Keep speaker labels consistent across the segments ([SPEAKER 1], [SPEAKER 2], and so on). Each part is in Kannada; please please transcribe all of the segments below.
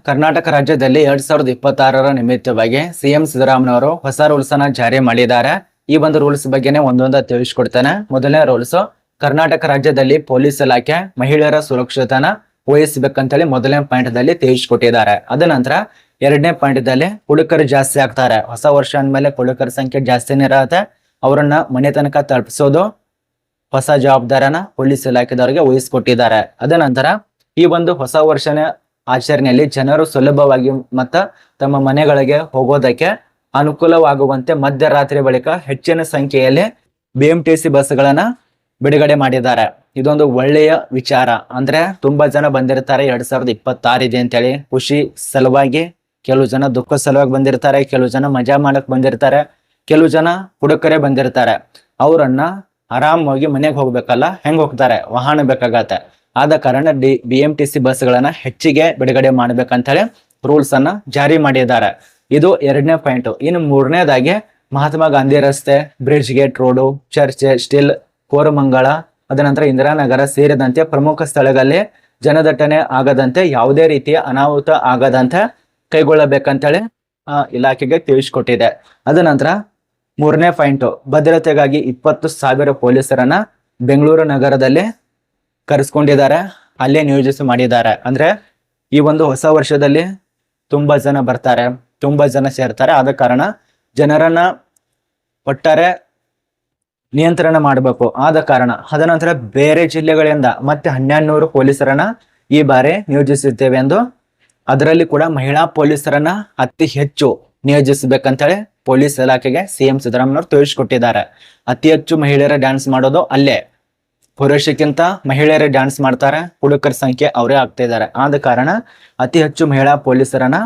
[SPEAKER 1] ಕರ್ನಾಟಕ ರಾಜ್ಯದಲ್ಲಿ 2026ರ ನಿಮಿತ್ತವಾಗಿ ಸಿಎಂ ಸಿದ್ದರಾಮಯ್ಯನವರು ಹೊಸ ರೂಲ್ಸ್ ಅನ್ನ ಜಾರಿ ಮಾಡಿದ್ದಾರೆ. ಈ ಒಂದು ರೂಲ್ಸ್ ಬಗ್ಗೆನೇ ಒಂದೊಂದ ತಿಳಿಸ್ಕೊಡ್ತಾನೆ. ಮೊದಲನೇ ರೂಲ್ಸ್, ಕರ್ನಾಟಕ ರಾಜ್ಯದಲ್ಲಿ ಪೊಲೀಸ್ ಇಲಾಖೆ ಮಹಿಳೆಯರ ಸುರಕ್ಷತೆನ ವಹಿಸಬೇಕಂತೇಳಿ ಮೊದಲನೇ ಪಾಯಿಂಟ್ ದಲ್ಲಿ ತಿಳಿಸ್ಕೊಟ್ಟಿದ್ದಾರೆ. ಅದ ನಂತರ ಎರಡನೇ ಪಾಯಿಂಟ್ ದಲ್ಲಿ ಕುಡುಕರು ಜಾಸ್ತಿ ಆಗ್ತಾರೆ. ಹೊಸ ವರ್ಷ ಅಂದ್ಮೇಲೆ ಕುಡುಕರ ಸಂಖ್ಯೆ ಜಾಸ್ತಿನೇ ಇರತ್ತೆ. ಅವರನ್ನ ಮನೆ ತನಕ ತಲುಪಿಸೋದು ಹೊಸ ಜವಾಬ್ದಾರನ ಪೊಲೀಸ್ ಇಲಾಖೆದವರಿಗೆ ವಹಿಸ್ಕೊಟ್ಟಿದ್ದಾರೆ. ಅದ ನಂತರ ಈ ಒಂದು ಹೊಸ ವರ್ಷನ ಆಚರಣೆಯಲ್ಲಿ ಜನರು ಸುಲಭವಾಗಿ ಮತ್ತ ತಮ್ಮ ಮನೆಗಳಿಗೆ ಹೋಗೋದಕ್ಕೆ ಅನುಕೂಲವಾಗುವಂತೆ ಮಧ್ಯರಾತ್ರಿ ಬಳಿಕ ಹೆಚ್ಚಿನ ಸಂಖ್ಯೆಯಲ್ಲಿ BMTC ಬಸ್ಗಳನ್ನ ಬಿಡುಗಡೆ ಮಾಡಿದ್ದಾರೆ. ಇದೊಂದು ಒಳ್ಳೆಯ ವಿಚಾರ. ಅಂದ್ರೆ ತುಂಬಾ ಜನ ಬಂದಿರ್ತಾರೆ 2026 ಇದೆ ಅಂತೇಳಿ ಖುಷಿ ಸಲುವಾಗಿ. ಕೆಲವು ಜನ ದುಃಖ ಸಲುವಾಗಿ ಬಂದಿರ್ತಾರೆ, ಕೆಲವು ಜನ ಮಜಾ ಮಾಡಕ್ ಬಂದಿರ್ತಾರೆ, ಕೆಲವು ಜನ ಹುಡುಕರೆ ಬಂದಿರ್ತಾರೆ. ಅವರನ್ನ ಆರಾಮಾಗಿ ಮನೆಗೆ ಹೋಗ್ಬೇಕಲ್ಲ, ಹೆಂಗ್ ಹೋಗ್ತಾರೆ? ವಾಹನ ಬೇಕಾಗತ್ತೆ. ಆದ ಕಾರಣ BMTC ಬಸ್ಗಳನ್ನ ಹೆಚ್ಚಿಗೆ ಬಿಡುಗಡೆ ಮಾಡ್ಬೇಕಂತ ಹೇಳಿ ರೂಲ್ಸ್ ಅನ್ನ ಜಾರಿ ಮಾಡಿದ್ದಾರೆ. ಇದು ಎರಡನೇ ಪಾಯಿಂಟ್. ಇನ್ನು ಮೂರನೇದಾಗಿ ಮಹಾತ್ಮ ಗಾಂಧಿ ರಸ್ತೆ, ಬ್ರಿಡ್ಜ್ ಗೇಟ್ ರೋಡು, ಚರ್ಚ್, ಸ್ಟಿಲ್, ಕೋರಮಂಗಳ, ಅದನಂತರ ಇಂದಿರಾನಗರ ಸೇರಿದಂತೆ ಪ್ರಮುಖ ಸ್ಥಳಗಳಲ್ಲಿ ಜನದಟ್ಟಣೆ ಆಗದಂತೆ ಯಾವುದೇ ರೀತಿಯ ಅನಾಹುತ ಆಗದಂತೆ ಕೈಗೊಳ್ಳಬೇಕಂತೇಳಿ ಇಲಾಖೆಗೆ ತಿಳಿಸ್ಕೊಟ್ಟಿದೆ. ಅದ ನಂತರ ಮೂರನೇ ಪಾಯಿಂಟ್, ಭದ್ರತೆಗಾಗಿ 20,000 ಪೊಲೀಸರನ್ನ ಬೆಂಗಳೂರು ನಗರದಲ್ಲಿ ಕರೆಸ್ಕೊಂಡಿದ್ದಾರೆ, ಅಲ್ಲೇ ನಿಯೋಜಿಸಿ ಮಾಡಿದ್ದಾರೆ. ಅಂದ್ರೆ ಈ ಒಂದು ಹೊಸ ವರ್ಷದಲ್ಲಿ ತುಂಬಾ ಜನ ಬರ್ತಾರೆ, ತುಂಬಾ ಜನ ಸೇರ್ತಾರೆ. ಆದ ಕಾರಣ ಜನರನ್ನ ಒಟ್ಟಾರೆ ನಿಯಂತ್ರಣ ಮಾಡಬೇಕು. ಆದ ಕಾರಣ ಅದ ನಂತರ ಬೇರೆ ಜಿಲ್ಲೆಗಳಿಂದ ಮತ್ತೆ 1,200 ಪೊಲೀಸರನ್ನ ಈ ಬಾರಿ ನಿಯೋಜಿಸುತ್ತೇವೆ ಎಂದು, ಅದರಲ್ಲಿ ಕೂಡ ಮಹಿಳಾ ಪೊಲೀಸರನ್ನ ಅತಿ ಹೆಚ್ಚು ನಿಯೋಜಿಸಬೇಕಂತೇಳಿ ಪೊಲೀಸ್ ಇಲಾಖೆಗೆ ಸಿಎಂ ಸಿದ್ದರಾಮಯ್ಯನವರು ತಿಳಿಸ್ಕೊಟ್ಟಿದ್ದಾರೆ. ಅತಿ ಹೆಚ್ಚು ಮಹಿಳೆಯರ ಡ್ಯಾನ್ಸ್ ಮಾಡೋದು ಅಲ್ಲೇ. ಪುರುಷಕ್ಕಿಂತ ಮಹಿಳೆಯರೇ ಡ್ಯಾನ್ಸ್ ಮಾಡ್ತಾರೆ, ಹುಡುಗರ ಸಂಖ್ಯೆ ಅವರೇ ಆಗ್ತಾ ಇದ್ದಾರೆ. ಆದ ಕಾರಣ ಅತಿ ಹೆಚ್ಚು ಮಹಿಳಾ ಪೊಲೀಸರನ್ನ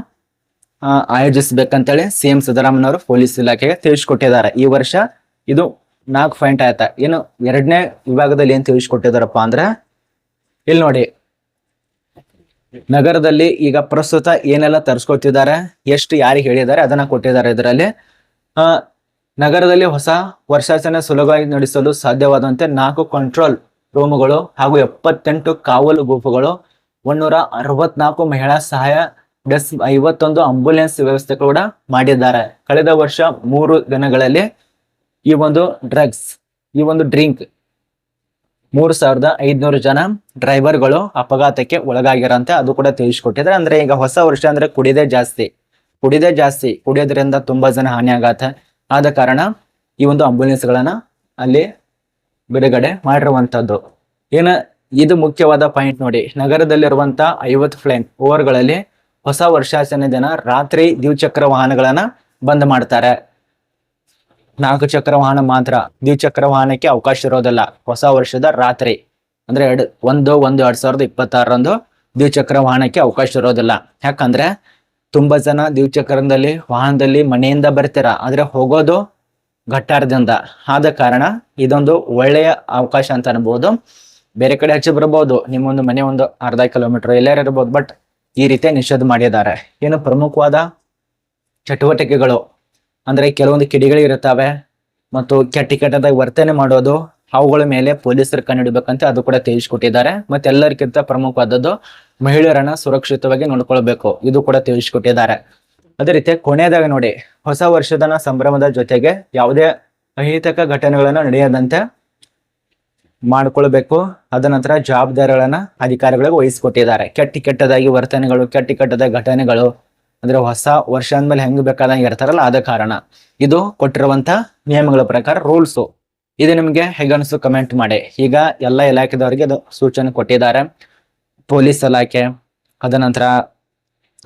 [SPEAKER 1] ಆಯೋಜಿಸಬೇಕಂತೇಳಿ ಸಿಎಂ ಸಿದ್ದರಾಮಯ್ಯನವರು ಪೊಲೀಸ್ ಇಲಾಖೆಗೆ ತಿಳಿಸ್ಕೊಟ್ಟಿದ್ದಾರೆ. ಈ ವರ್ಷ ಇದು 4 ಪಾಯಿಂಟ್ ಆಯ್ತಾ. ಇನ್ನು ಎರಡನೇ ವಿಭಾಗದಲ್ಲಿ ಏನ್ ತಿಳಿಸ್ಕೊಟ್ಟಿದಾರಪ್ಪ ಅಂದ್ರೆ, ಇಲ್ಲಿ ನೋಡಿ, ನಗರದಲ್ಲಿ ಈಗ ಪ್ರಸ್ತುತ ಏನೆಲ್ಲ ತರಿಸ್ಕೊತಿದ್ದಾರೆ, ಎಷ್ಟು ಯಾರಿಗೆ ಹೇಳಿದ್ದಾರೆ ಅದನ್ನ ಕೊಟ್ಟಿದ್ದಾರೆ. ಇದರಲ್ಲಿ ನಗರದಲ್ಲಿ ಹೊಸ ವರ್ಷಾಚರಣೆ ಸುಲಭವಾಗಿ ನಡೆಸಲು ಸಾಧ್ಯವಾದಂತೆ 4 ಕಂಟ್ರೋಲ್ ರೂಮ್ಗಳು ಹಾಗೂ 78 ಕಾವಲು ಗುಂಪುಗಳು, 164 ಮಹಿಳಾ ಸಹಾಯ ಡೆಸ್ಕ್, 51 ಆಂಬ್ಯುಲೆನ್ಸ್ ವ್ಯವಸ್ಥೆ ಕೂಡ ಮಾಡಿದ್ದಾರೆ. ಕಳೆದ ವರ್ಷ 3 ದಿನಗಳಲ್ಲಿ ಈ ಒಂದು ಡ್ರಗ್ಸ್, ಈ ಒಂದು ಡ್ರಿಂಕ್ 3,500 ಜನ ಡ್ರೈವರ್ಗಳು ಅಪಘಾತಕ್ಕೆ ಒಳಗಾಗಿರಂತೆ, ಅದು ಕೂಡ ತಿಳಿಸ್ಕೊಟ್ಟಿದ್ದಾರೆ. ಅಂದ್ರೆ ಈಗ ಹೊಸ ವರ್ಷ ಅಂದ್ರೆ ಕುಡಿದೇ ಜಾಸ್ತಿ, ಕುಡಿಯೋದ್ರಿಂದ ತುಂಬಾ ಜನ ಹಾನಿ ಆಗತ್ತೆ. ಆದ ಕಾರಣ ಈ ಒಂದು ಆಂಬ್ಯುಲೆನ್ಸ್ ಗಳನ್ನ ಅಲ್ಲಿ ಬಿಡುಗಡೆ ಮಾಡಿರುವಂತದ್ದು. ಇದು ಮುಖ್ಯವಾದ ಪಾಯಿಂಟ್ ನೋಡಿ. ನಗರದಲ್ಲಿರುವಂತ 50 ಫ್ಲೈನ್ ಓವರ್ಗಳಲ್ಲಿ ಹೊಸ ವರ್ಷಾಚರಣೆ ದಿನ ರಾತ್ರಿ ದ್ವಿಚಕ್ರ ವಾಹನಗಳನ್ನ ಬಂದ್ ಮಾಡ್ತಾರೆ. 4 ಚಕ್ರ ವಾಹನ ಮಾತ್ರ, ದ್ವಿಚಕ್ರ ವಾಹನಕ್ಕೆ ಅವಕಾಶ ಇರೋದಿಲ್ಲ. ಹೊಸ ವರ್ಷದ ರಾತ್ರಿ ಅಂದ್ರೆ 1/1/2026 ದ್ವಿಚಕ್ರ ವಾಹನಕ್ಕೆ ಅವಕಾಶ ಇರೋದಿಲ್ಲ. ಯಾಕಂದ್ರೆ ತುಂಬಾ ಜನ ದ್ವಿಚಕ್ರದಲ್ಲಿ ವಾಹನದಲ್ಲಿ ಮನೆಯಿಂದ ಬರ್ತೀರ, ಆದ್ರೆ ಹೋಗೋದು ಗಟ್ಟಾರದಿಂದ. ಆದ ಕಾರಣ ಇದೊಂದು ಒಳ್ಳೆಯ ಅವಕಾಶ ಅಂತ ಅನ್ಬೋದು. ಬೇರೆ ಕಡೆ ಹಚ್ಚಿ ಬರ್ಬೋದು, ನಿಮ್ಮೊಂದು ಮನೆ ಒಂದು ಅರ್ಧ ಕಿಲೋಮೀಟರ್ ಎಲ್ಲಾರು ಇರ್ಬೋದು, ಬಟ್ ಈ ರೀತಿ ನಿಷೇಧ ಮಾಡಿದ್ದಾರೆ. ಏನು ಪ್ರಮುಖವಾದ ಚಟುವಟಿಕೆಗಳು ಅಂದ್ರೆ ಕೆಲವೊಂದು ಕಿಡಿಗಳಿರುತ್ತವೆ ಮತ್ತು ಕೆಟ್ಟದಾಗಿ ವರ್ತನೆ ಮಾಡೋದು, ಅವುಗಳ ಮೇಲೆ ಪೊಲೀಸರು ಕಣ್ಣಿಡ್ಬೇಕಂತ ಅದು ಕೂಡ ತಿಳಿಸ್ಕೊಟ್ಟಿದ್ದಾರೆ. ಮತ್ತೆ ಎಲ್ಲರಿಗಿಂತ ಪ್ರಮುಖವಾದದ್ದು ಮಹಿಳೆಯರನ್ನ ಸುರಕ್ಷಿತವಾಗಿ ನೋಡ್ಕೊಳ್ಬೇಕು, ಇದು ಕೂಡ ತಿಳಿಸ್ಕೊಟ್ಟಿದ್ದಾರೆ. ಅದೇ ರೀತಿ ಕೊನೆಯದಾಗ ನೋಡಿ, ಹೊಸ ವರ್ಷದ ಸಂಭ್ರಮದ ಜೊತೆಗೆ ಯಾವುದೇ ಅಹಿತಕ ಘಟನೆಗಳನ್ನ ನಡೆಯದಂತೆ ಮಾಡ್ಕೊಳ್ಬೇಕು. ಅದ ನಂತರ ಜವಾಬ್ದಾರಿಗಳನ್ನ ಅಧಿಕಾರಿಗಳಿಗೆ ವಹಿಸ್ಕೊಟ್ಟಿದ್ದಾರೆ. ಕೆಟ್ಟದಾಗಿ ವರ್ತನೆಗಳು, ಕೆಟ್ಟದಾಗಿ ಘಟನೆಗಳು ಅಂದ್ರೆ ಹೊಸ ವರ್ಷ ಅಂದ್ಮೇಲೆ ಹೆಂಗ್ ಬೇಕಾದಂಗೆ ಇರ್ತಾರಲ್ಲ, ಆದ ಕಾರಣ ಇದು ಕೊಟ್ಟಿರುವಂತ ನಿಯಮಗಳ ಪ್ರಕಾರ ರೂಲ್ಸು. ಇದು ನಿಮ್ಗೆ ಹೇಗನ್ಸು ಕಮೆಂಟ್ ಮಾಡಿ. ಈಗ ಎಲ್ಲ ಇಲಾಖೆದವರಿಗೆ ಅದು ಸೂಚನೆ ಕೊಟ್ಟಿದ್ದಾರೆ. ಪೊಲೀಸ್ ಇಲಾಖೆ, ಅದ ನಂತರ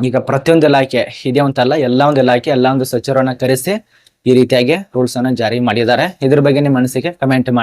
[SPEAKER 1] ಈಗ ಪ್ರತಿಯೊಂದು ಇಲಾಖೆ ಇದೆ ಅಂತಲ್ಲ, ಎಲ್ಲ ಒಂದು ಇಲಾಖೆ, ಎಲ್ಲ ಒಂದು ಸಚಿವರನ್ನ ಕರೆಸಿ ಈ ರೀತಿಯಾಗಿ ರೂಲ್ಸ್ ಅನ್ನ ಜಾರಿ ಮಾಡಿದ್ದಾರೆ. ಇದ್ರ ಬಗ್ಗೆ ನಿಮ್ಮ ಅನಿಸಿಕೆ ಕಮೆಂಟ್ ಮಾಡಿ.